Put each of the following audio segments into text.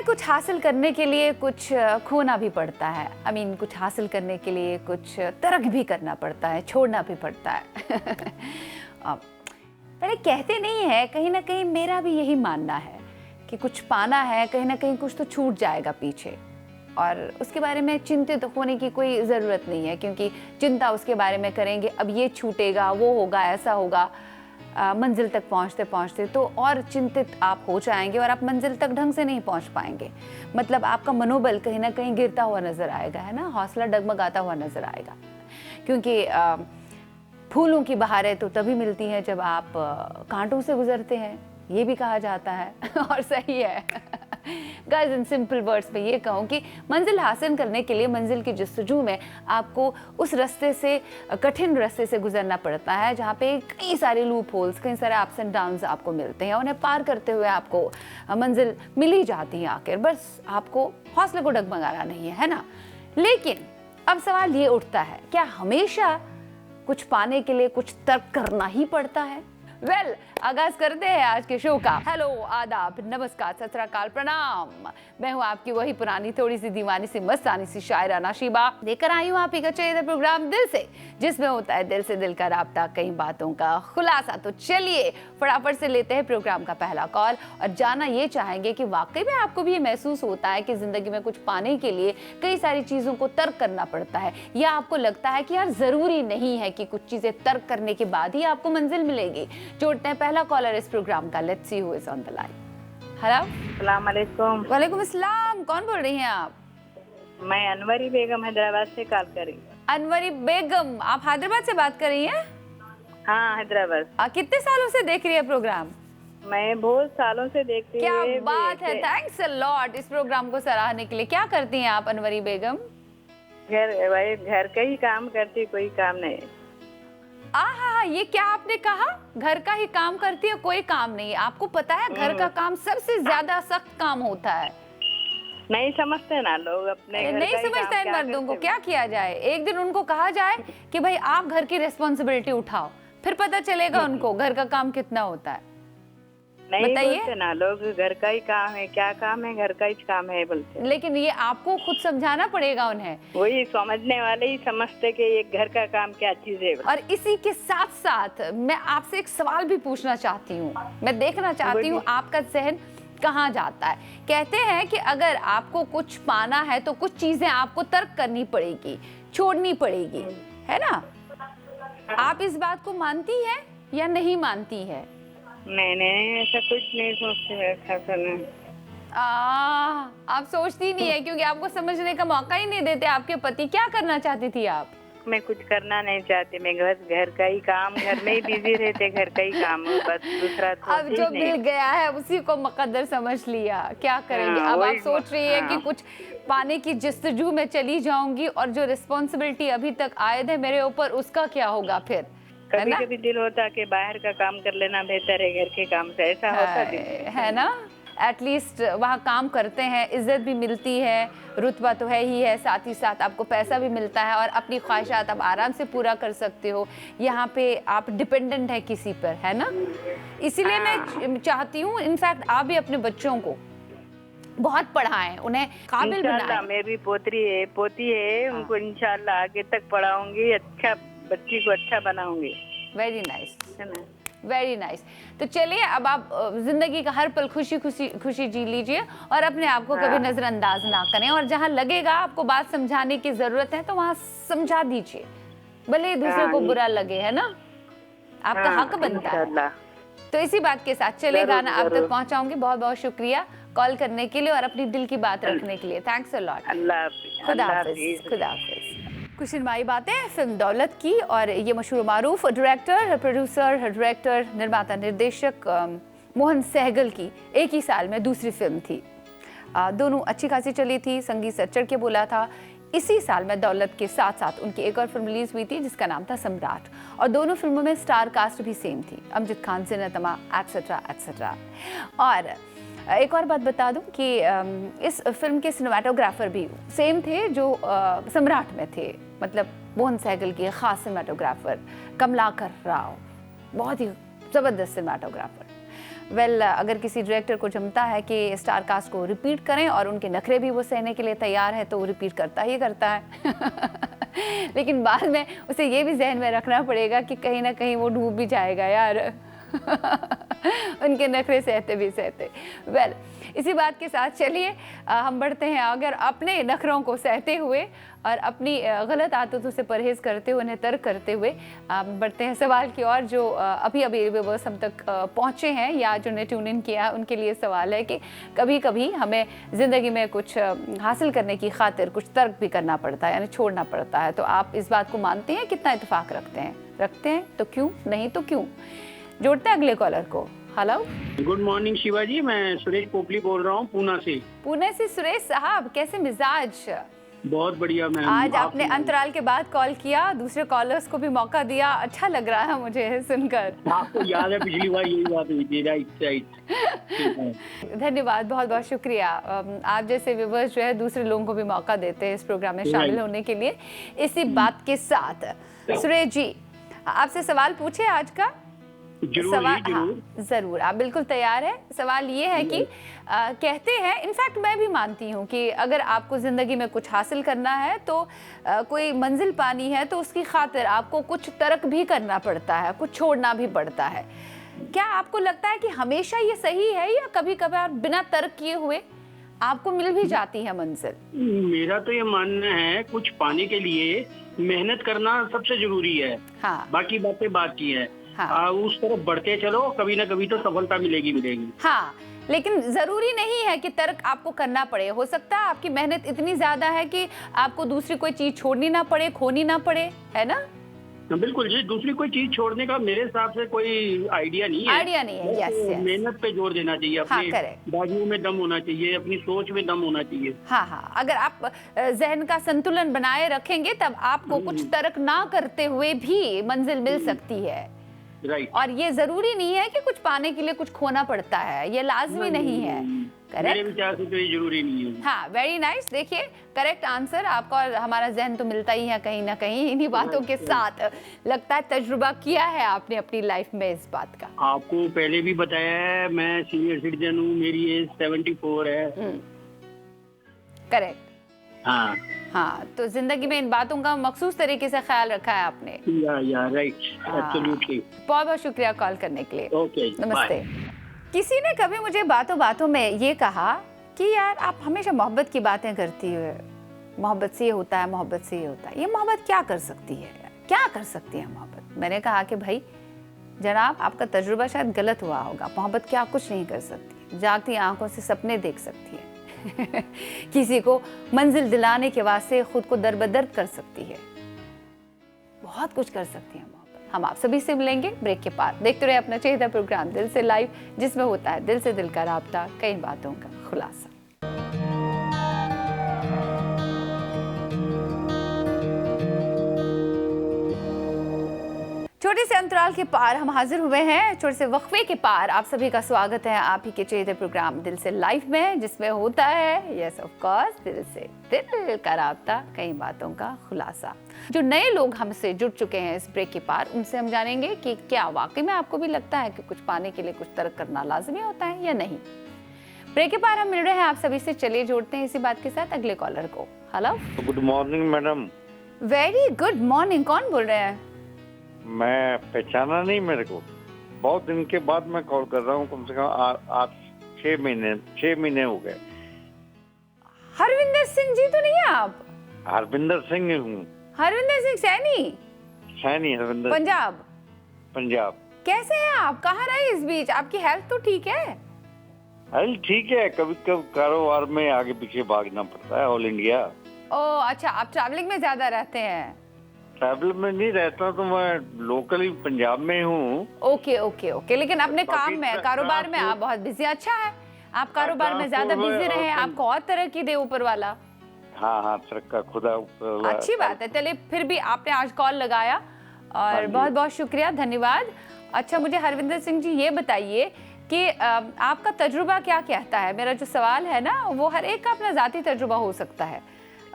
कुछ हासिल करने के लिए कुछ खोना भी पड़ता है। कुछ हासिल करने के लिए कुछ तर्क भी करना पड़ता है, छोड़ना भी पड़ता है। पहले कहते नहीं है, कहीं ना कहीं मेरा भी यही मानना है कि कुछ पाना है, कहीं ना कहीं कुछ तो छूट जाएगा पीछे, और उसके बारे में चिंतित होने की कोई ज़रूरत नहीं है, क्योंकि चिंता उसके बारे में करेंगे, अब ये छूटेगा, वो होगा, ऐसा होगा, मंजिल तक पहुंचते पहुंचते तो और चिंतित आप हो जाएंगे और आप मंजिल तक ढंग से नहीं पहुंच पाएंगे। मतलब आपका मनोबल कहीं ना कहीं गिरता हुआ नजर आएगा, है ना, हौसला डगमगाता हुआ नजर आएगा। क्योंकि फूलों की बहारें तो तभी मिलती हैं जब आप कांटों से गुजरते हैं, ये भी कहा जाता है। और सही है। गाइस, इन सिंपल वर्ड्स में ये कहूँ कि मंजिल हासिल करने के लिए, मंजिल की जस्तजू में आपको उस रास्ते से, कठिन रास्ते से गुजरना पड़ता है जहाँ पे कई सारे लूप होल्स, कई सारे अप्स एंड डाउन्स आपको मिलते हैं। उन्हें पार करते हुए आपको मंजिल मिल ही जाती है आखिर, बस आपको हौसले को डगमगाना नहीं है ना। लेकिन अब सवाल ये उठता है, क्या हमेशा कुछ पाने के लिए कुछ तर्क करना ही पड़ता है? वेल, आगाज करते हैं आज के शो का। हेलो, आदाब, नमस्कार, सत श्री अकाल, प्रणाम। मैं हूँ आपकी वही पुरानी, थोड़ी सी दीवानी सी, मस्तानी सी शायरा नशीबा, लेकर आई हूँ आप ही का चाहिए प्रोग्राम दिल से, जिसमें होता है दिल से दिल का राब्ता, कई बातों का खुलासा। तो चलिए फटाफट से लेते हैं प्रोग्राम का पहला कॉल और जानना ये चाहेंगे कि वाकई में आपको भी ये महसूस होता है कि जिंदगी में कुछ पाने के लिए कई सारी चीजों को तर्क करना पड़ता है, या आपको लगता है कि यार जरूरी नहीं है कि कुछ चीजें तर्क करने के बाद ही आपको मंजिल मिलेगी। जोड़ते हैं पहला कॉलर इस प्रोग्राम का। Let's see who is on the line. Hello, अस्सलाम वालेकुम। वालेकुम अस्सलाम। कौन बोल रही हैं आप? मैं अनवरी बेगम हैदराबाद से कॉल कर रही हूँ। अनवरी बेगम, आप हैदराबाद से बात कर रही हैं? हाँ, हैदराबाद। कितने सालों से देख रही है प्रोग्राम? मैं बहुत सालों से देखती हूँ। क्या बात है, थैंक्स अ लॉट इस प्रोग्राम को सराहने के लिए। क्या करती हैं आप अनवरी बेगम? घर का ही काम करती, कोई काम नहीं। हाँ, ये क्या आपने कहा? घर का ही काम करती है, कोई काम नहीं? आपको पता है घर का काम सबसे ज्यादा सख्त काम होता है। नहीं समझते ना लोग अपने घर नहीं का ही समझते इन काम मर्दों को। करते क्या किया जाए? एक दिन उनको कहा जाए कि भाई आप घर की रिस्पॉन्सिबिलिटी उठाओ, फिर पता चलेगा उनको घर का काम कितना होता है। नहीं बताइए। बोलते ना लोग, घर का ही काम है, क्या काम है, घर का ही काम है बोलते। लेकिन ये आपको खुद समझाना पड़ेगा उन्हें। वही समझने वाले ही समझते कि ये घर का काम क्या चीज है। और इसी के साथ साथ मैं आपसे एक सवाल भी पूछना चाहती हूँ। मैं देखना चाहती हूँ आपका जहन कहाँ जाता है। कहते हैं कि अगर आपको कुछ पाना है तो कुछ चीजें आपको तर्क करनी पड़ेगी, छोड़नी पड़ेगी, है ना? आप इस बात को मानती है या नहीं मानती है? नहीं, ऐसा कुछ नहीं सोचते। आप सोचती नहीं है क्योंकि आपको समझने का मौका ही नहीं देते आपके पति। क्या करना चाहती थी आप? मैं कुछ करना नहीं चाहती, मैं घर का ही काम, घर में ही बिजी रहते, घर का ही काम, बस दूसरा तो अब जो मिल गया है उसी को मुकद्दर समझ लिया, क्या करेंगे। अब आप सोच रही है कि कुछ पाने की जस्तजू में चली जाऊंगी और जो रिस्पॉन्सिबिलिटी अभी तक आयद है मेरे ऊपर, उसका क्या होगा फिर? कभी कभी दिल होता कि बाहर का काम कर लेना बेहतर है घर के काम से, ऐसा होता है ना। एटलीस्ट वहाँ काम करते हैं, इज्जत भी मिलती है, रुतबा तो है ही है, साथ ही साथ आपको पैसा भी मिलता है और अपनी ख्वाहिशात आप आराम से पूरा कर सकते हो। यहाँ पे आप डिपेंडेंट है किसी पर, है ना। इसीलिए मैं चाहती हूँ इनफैक्ट आप भी अपने बच्चों को बहुत पढ़ाएं, उन्हें काबिल बनाएं। मेरी पोती है, उनको इंशाल्लाह आगे तक पढ़ाऊंगी, अच्छा बच्ची को अच्छा बनाऊंगी। Very nice, very nice. तो चलिए अब आप जिंदगी का हर पल खुशी जी लीजिए और अपने आप को कभी नजरअंदाज ना करें, और जहाँ लगेगा आपको बात समझाने की जरूरत है तो वहाँ समझा दीजिए, भले दूसरे को बुरा लगे, है ना। आपका हक बनता है। तो इसी बात के साथ चले गाना आप तक पहुँचाऊंगी। बहुत बहुत शुक्रिया कॉल करने के लिए और अपनी दिल की बात रखने के लिए। Thanks a lot. खुदा हाफिज। खुदा हाफिज। कुछ सिनेमाई बातें फिल्म दौलत की, और ये मशहूर मारूफ डायरेक्टर, प्रोड्यूसर, डायरेक्टर, निर्माता, निर्देशक मोहन सहगल की एक ही साल में दूसरी फिल्म थी। दोनों अच्छी खासी चली थी, संगीत से चढ़ के बोला था। इसी साल में दौलत के साथ साथ उनकी एक और फिल्म रिलीज हुई थी जिसका नाम था सम्राट, और दोनों फिल्मों में स्टार कास्ट भी सेम थी, अमजद खान, ज़ीनत अमा, एटसेट्रा एटसेट्रा। और एक और बात बता दूं कि इस फिल्म के सिनेमाटोग्राफर भी सेम थे जो सम्राट में थे, मतलब मोहन सहगल के खास सिनेमाटोग्राफर कमलाकर राव, बहुत ही ज़बरदस्त सिनेमाटोग्राफर। वेल अगर किसी डायरेक्टर को जमता है कि स्टार कास्ट को रिपीट करें और उनके नखरे भी वो सहने के लिए तैयार है तो वो रिपीट करता ही करता है लेकिन बाद में उसे ये भी जहन में रखना पड़ेगा कि कहीं ना कहीं वो डूब भी जाएगा यार उनके नखरे सहते भी सहते। वेल इसी बात के साथ चलिए हम बढ़ते हैं, अगर अपने नखरों को सहते हुए और अपनी गलत आदतों से परहेज करते हुए, उन्हें तर्क करते हुए बढ़ते हैं सवाल की ओर जो अभी अभी व्यूअर्स हम तक पहुँचे हैं या जो ने ट्यून इन किया उनके लिए सवाल है कि कभी कभी हमें ज़िंदगी में कुछ हासिल करने की खातिर कुछ तर्क भी करना पड़ता है, यानी छोड़ना पड़ता है। तो आप इस बात को मानते हैं, कितना इत्तेफाक रखते हैं तो क्यों, नहीं तो क्यों? जोड़ते हैं अगले कॉलर को। Hello, good morning Shiva ji, मैं सुरेश पोपली बोल रहा हूँ पूना से। पुणे से सुरेश साहब, कैसे मिजाज? बहुत बढ़िया मैम। आज आपने अंतराल के बाद कॉल किया, दूसरे कॉलर्स को भी मौका दिया, अच्छा लग रहा है मुझे सुनकर। आपको याद है पिछली बार यही बात हुई थी? राइट। धन्यवाद, बहुत बहुत शुक्रिया। आप जैसे व्यूअर्स जो है दूसरे लोगों को भी मौका देते हैं इस प्रोग्राम में शामिल होने के लिए। इसी बात के साथ सुरेश जी, आपसे सवाल पूछे आज का? सवाल, हाँ जरूर, आप बिल्कुल तैयार है। सवाल ये है कि कहते हैं, इनफैक्ट मैं भी मानती हूँ कि अगर आपको ज़िंदगी में कुछ हासिल करना है तो कोई मंजिल पानी है तो उसकी खातिर आपको कुछ तर्क भी करना पड़ता है, कुछ छोड़ना भी पड़ता है। क्या आपको लगता है कि हमेशा ये सही है या कभी कभार बिना तर्क किए हुए आपको मिल भी जाती है मंजिल? मेरा तो ये मानना है कुछ पाने के लिए मेहनत करना सबसे जरूरी है। हाँ, बाकी बातें बात की है। हाँ, उस तरफ बढ़ते चलो, कभी ना कभी तो सफलता मिलेगी। हाँ, लेकिन जरूरी नहीं है कि तर्क आपको करना पड़े। हो सकता है आपकी मेहनत इतनी ज्यादा है कि आपको दूसरी कोई चीज छोड़नी ना पड़े, खोनी ना पड़े, है ना? बिल्कुल जी, दूसरी कोई चीज छोड़ने का मेरे हिसाब से कोई आइडिया नहीं है। यस। मेहनत पे जोर देना चाहिए, अपनी बाजुओं में दम होना चाहिए, अपनी सोच में दम होना चाहिए। हाँ, अगर आप जहन का संतुलन बनाए रखेंगे तब आपको कुछ तर्क ना करते हुए भी मंजिल मिल सकती है। राइट। और ये जरूरी नहीं है कि कुछ पाने के लिए कुछ खोना पड़ता है, ये लाजमी नहीं है। करेक्ट, मेरे विचार से तो ये जरूरी नहीं है। हाँ, वेरी नाइस। देखिए, करेक्ट आंसर आपका और हमारा जहन तो मिलता ही है कहीं ना कहीं इन्हीं बातों के साथ। लगता है तजुर्बा किया है आपने अपनी लाइफ में इस बात का। आपको पहले भी बताया है, मैं सीनियर सिटीजन हूँ, मेरी एज 74 है। करेक्ट। हाँ, तो जिंदगी में इन बातों का मखसूस तरीके से ख्याल रखा है आपने। Right, absolutely. बहुत बहुत शुक्रिया कॉल करने के लिए। ओके, नमस्ते। किसी ने कभी मुझे बातों बातों में ये कहा कि यार आप हमेशा मोहब्बत की बातें करती हो, मोहब्बत से ये होता है, मोहब्बत से ये होता है, ये मोहब्बत क्या कर सकती है, क्या कर सकती है मोहब्बत? मैंने कहा कि भाई जनाब, आपका तजुर्बा शायद गलत हुआ होगा। मोहब्बत क्या कुछ नहीं कर सकती, जागती आंखों से सपने देख सकती है किसी को मंजिल दिलाने के वास्ते खुद को दरबदर कर सकती है, बहुत कुछ कर सकती है मोहब्बत। हम आप सभी से मिलेंगे ब्रेक के पार। देखते रहे अपना चहेता प्रोग्राम दिल से लाइव, जिसमें होता है दिल से दिल का राब्ता, कई बातों का खुलासा। छोटे से अंतराल के पार हम हाजिर हुए हैं, छोटे से वक्फे के पार आप सभी का स्वागत है आप ही के चहेते प्रोग्राम दिल से लाइव में, जिसमें होता है यस ऑफ कोर्स दिल से दिल का राब्ता, कई बातों का खुलासा। जो नए लोग हमसे जुड़ चुके हैं इस ब्रेक के पार, उनसे हम जानेंगे कि क्या वाकई में आपको भी लगता है कि कुछ पाने के लिए कुछ तर्क करना लाजमी होता है या नहीं। ब्रेक के पार हम मिल रहे हैं आप सभी से, चलिए जोड़ते हैं इसी बात के साथ अगले कॉलर को। Hello, good morning madam. Very good morning. कौन बोल रहे हैं? मैं पहचाना नहीं मेरे को, बहुत दिन के बाद मैं कॉल कर रहा हूँ, कम से कम 6 महीने हो गए। हरविंदर सिंह जी तो नहीं है आप? हरविंदर सिंह हूँ। हरविंदर सिंह सैनी हरविंदर, पंजाब। कैसे हैं आप? कहाँ रहे इस बीच? आपकी हेल्थ तो ठीक है? हेल्थ ठीक है, कभी कभी कारोबार में आगे पीछे भागना पड़ता है, ऑल इंडिया। ओह अच्छा, आप ट्रैवलिंग में ज्यादा रहते हैं? ट्रैवल में नहीं रहता तो मैं लोकली पंजाब में हूँ। ओके, लेकिन अपने काम में, कारोबार में आप बहुत बिजी। अच्छा है, आप कारोबार में ज्यादा बिजी रहे, आपको और तरक्की दे ऊपर वाला। हाँ, तरक्का खुदा ऊपर वाला। अच्छी बात है। चलिए, फिर भी आपने आज कॉल लगाया और बहुत बहुत शुक्रिया, धन्यवाद। अच्छा, मुझे हरविंदर सिंह जी ये बताइए कि आपका तजुर्बा क्या कहता है? मेरा जो सवाल है ना, वो हर एक का अपना जाती तजुर्बा हो सकता है,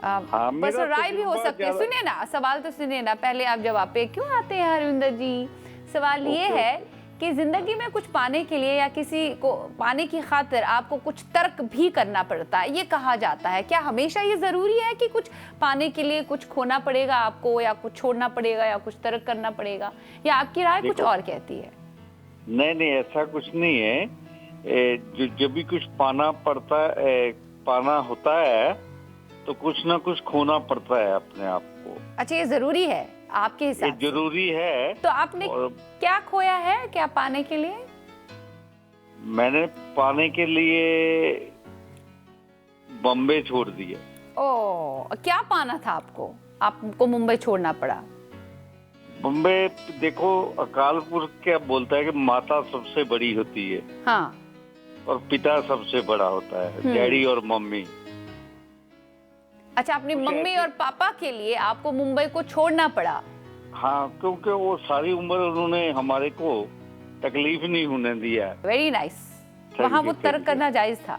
पर्सनल राय भी हो सकती है। सुनिए ना, सवाल तो सुनिए ना, पहले आप जवाब पे क्यों आते हैं हरविंदर जी? सवाल ये है कि जिंदगी में कुछ पाने के लिए या किसी को पाने की खातिर आपको कुछ तर्क भी करना पड़ता है, ये कहा जाता है। क्या हमेशा ये जरूरी है कि कुछ पाने के लिए कुछ खोना पड़ेगा आपको, या कुछ छोड़ना पड़ेगा, या कुछ तर्क करना पड़ेगा, या आपकी राय कुछ और कहती है? नहीं नहीं, ऐसा कुछ नहीं है। जब भी कुछ पाना पड़ता है, पाना होता है, तो कुछ ना कुछ खोना पड़ता है अपने आप को। अच्छा, ये जरूरी है आपके हिसाब से? जरूरी है। तो आपने क्या खोया है क्या पाने के लिए? मैंने पाने के लिए बॉम्बे छोड़ दिया। ओ, क्या पाना था आपको मुंबई छोड़ना पड़ा? बॉम्बे, देखो अकाल पुरख क्या बोलता है कि माता सबसे बड़ी होती है, हाँ, और पिता सबसे बड़ा होता है, डैडी और मम्मी। अच्छा, अपनी मम्मी और पापा के लिए आपको मुंबई को छोड़ना पड़ा? हाँ, क्योंकि वो सारी उम्र उन्होंने हमारे को तकलीफ नहीं होने दिया। Very nice. वहाँ वो तर्क करना जायज था।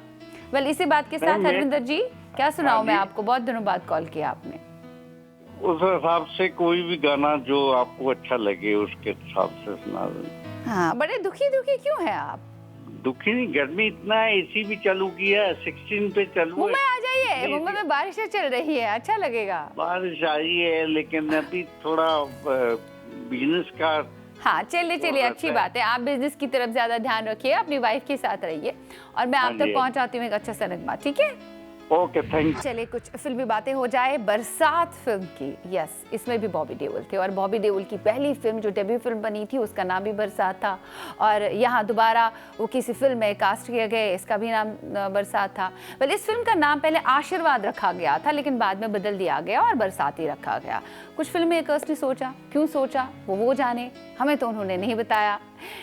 वेल, इसी बात के साथ हरविंदर जी, क्या सुनाऊं मैं आपको? बहुत दिनों बाद कॉल किया आपने। उस हिसाब से कोई भी गाना जो आपको अच्छा लगे उसके हिसाब से सुना दें। हाँ, बड़े दुखी क्यों हैं आप? दुखी नहीं, गर्मी इतना है, एसी भी चालू किया है, 16 पे चालू है। मुंबई आ जाइए, मुंबई में बारिशें चल रही है, अच्छा लगेगा। बारिश आई है, लेकिन अभी थोड़ा बिजनेस का। हाँ, चलिए अच्छी बात है। आप बिजनेस की तरफ ज्यादा ध्यान रखिए, अपनी वाइफ के साथ रहिए, और मैं आप तक पहुंचाती हूँ एक अच्छा सा नगमा, ठीक है? Okay, thank you. चलिए कुछ फिल्मी बातें हो जाए। बरसात फिल्म की, यस, इसमें भी बॉबी देओल थे, और बॉबी देओल की पहली फिल्म जो डेब्यू फिल्म बनी थी उसका नाम भी बरसात था, और यहाँ दोबारा वो किसी फिल्म में कास्ट किया गया, इसका भी नाम बरसात था। वेल, इस फिल्म का नाम पहले आशीर्वाद रखा गया था, लेकिन बाद में बदल दिया गया और बरसात ही रखा गया। कुछ फिल्म मेकर्स ने सोचा, क्यों सोचा वो जाने, हमें तो उन्होंने नहीं बताया।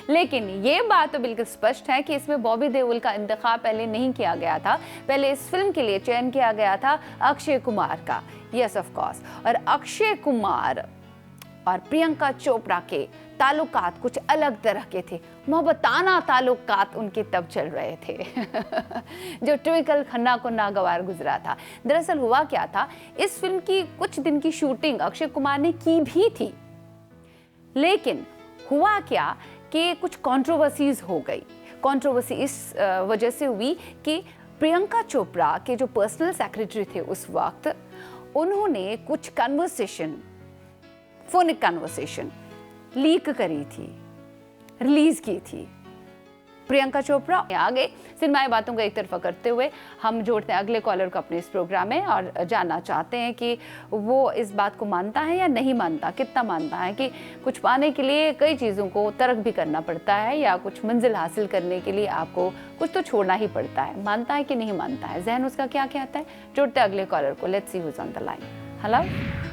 लेकिन ये बात तो बिल्कुल स्पष्ट है कि इसमें बॉबी देओल का इंतखाब पहले नहीं किया गया था। पहले इस फिल्म के लिए चयन किया गया था अक्षय कुमार का, यस ऑफ कोर्स। और अक्षय कुमार और प्रियंका चोपड़ा के ताल्लुकात कुछ अलग तरह के थे, मोहब्बताना ताल्लुकात उनके तब चल रहे थे जो ट्विंकल खन्ना को नागवार गुजरा था। दरअसल हुआ क्या था, इस फिल्म की कुछ दिन की शूटिंग अक्षय कुमार ने की भी थी, लेकिन हुआ क्या कि कुछ कंट्रोवर्सीज हो गई। कंट्रोवर्सी इस वजह से हुई कि प्रियंका चोपड़ा के जो पर्सनल सेक्रेटरी थे उस वक्त, उन्होंने कुछ कन्वर्सेशन, फोनिक कन्वर्सेशन लीक करी थी, रिलीज की थी। प्रियंका चोपड़ा आगे सिनेमाई बातों को एक तरफा करते हुए हम जोड़ते हैं अगले कॉलर को अपने इस प्रोग्राम में, और जानना चाहते हैं कि वो इस बात को मानता है या नहीं मानता, कितना मानता है कि कुछ पाने के लिए कई चीज़ों को तर्क भी करना पड़ता है, या कुछ मंजिल हासिल करने के लिए आपको कुछ तो छोड़ना ही पड़ता है। मानता है कि नहीं मानता है, जहन उसका क्या कहता है? जोड़ते हैं अगले कॉलर को। Let's see who is on the line. Hello,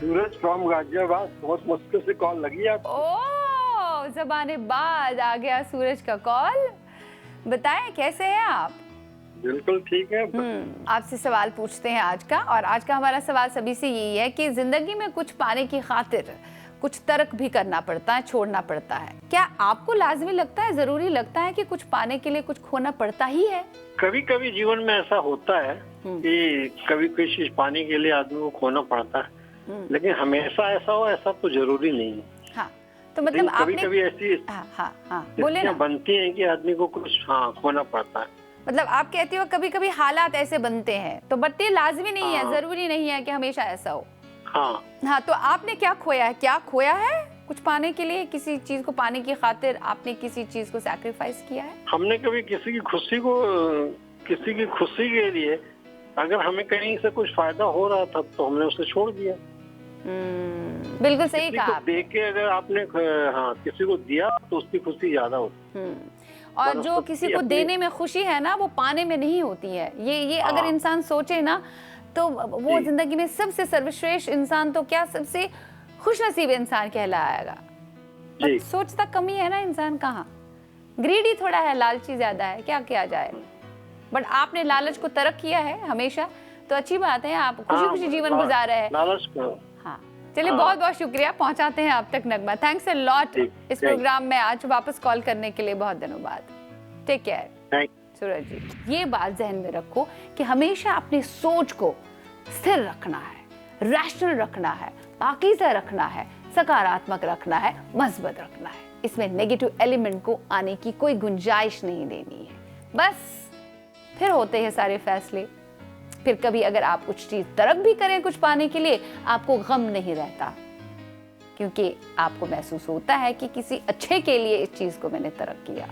Suraj from Ghaziabad. बहुत मुश्किल से कॉल लगी आपको। ओह, ज़माने बाद आ गया सूरज का कॉल। बताएं, कैसे हैं आप? बिल्कुल ठीक है। आपसे सवाल पूछते हैं आज का, और आज का हमारा सवाल सभी से यही है कि जिंदगी में कुछ पाने की खातिर कुछ तर्क भी करना पड़ता है, छोड़ना पड़ता है। क्या आपको लाजमी लगता है, जरूरी लगता है कि कुछ पाने के लिए कुछ खोना पड़ता ही है? कभी कभी जीवन में ऐसा होता है कि कभी कोई चीज पाने के लिए आदमी को खोना पड़ता है, लेकिन हमेशा ऐसा हो ऐसा तो जरूरी नहीं है। हाँ, तो मतलब कभी कभी ऐसी बोले ना, बनती हैं कि आदमी को कुछ खोना पड़ता है। मतलब आप कहती हो कभी कभी हालात ऐसे बनते हैं, तो बट लाजमी नहीं है, जरूरी नहीं है कि हमेशा ऐसा हो। हाँ, तो आपने क्या खोया है? क्या खोया है कुछ पाने के लिए? किसी चीज को पाने की खातिर आपने किसी चीज को सैक्रिफाइस किया है? हमने कभी किसी की खुशी के लिए अगर हमें कहीं से कुछ फायदा हो रहा था तो हमने उसे छोड़ दिया। बिल्कुल सही कहा आपने। देख के अगर आपने किसी को दिया तो उसकी खुशी ज्यादा होती है। और जो किसी को देने में खुशी है ना, वो पाने में नहीं होती है। ये अगर इंसान सोचे ना, तो वो जिंदगी में सबसे सर्वश्रेष्ठ इंसान तो क्या, सबसे खुशनसीब इंसान कहलाएगा। सोचता कमी है ना इंसान, कहाँ ग्रीडी थोड़ा है, लालची ज्यादा है, क्या किया जाए। बट आपने लालच को तर्क किया है हमेशा, तो अच्छी बात है, आप खुशी खुशी जीवन गुजार रहे हैं। लालच को हाँ, चलिए बहुत बहुत शुक्रिया, पहुंचाते हैं आप तक नगमा। थैंक्स अ लॉट इस प्रोग्राम में आज वापस कॉल करने के लिए, बहुत दिनों बाद। टेक केयर सूरज जी। ये बात जहन में रखो कि हमेशा अपनी सोच को स्थिर रखना है, रैशनल रखना है, पाकीज़ा रखना है, सकारात्मक रखना है, मजबूत रखना है। इसमें नेगेटिव एलिमेंट को आने की कोई गुंजाइश नहीं देनी है। बस फिर होते हैं सारे फैसले। फिर कभी अगर आप कुछ चीज तर्क भी करें कुछ पाने के लिए, आपको गम नहीं रहता, क्योंकि आपको महसूस होता है कि किसी अच्छे के लिए इस चीज को मैंने तर्क किया।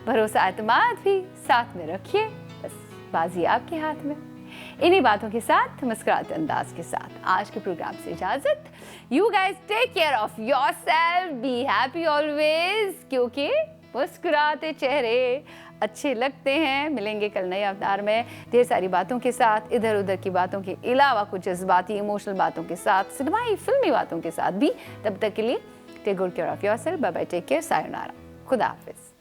भरोसा एतमाद भी साथ में रखिए, बस बाजी आपके हाथ में। इन्हीं बातों के साथ, मुस्कुराते अंदाज के साथ आज के प्रोग्राम से इजाजत। You guys take care of yourself, be happy always, क्योंकि मुस्कुराते चेहरे अच्छे लगते हैं। मिलेंगे कल नए अवतार में ढेर सारी बातों के साथ, इधर उधर की बातों के अलावा कुछ जज्बाती इमोशनल बातों के साथ, सिनेमाई फिल्मी बातों के साथ भी। तब तक के लिए take good care of yourself, bye bye, take care, sayonara, खुदा हाफिज।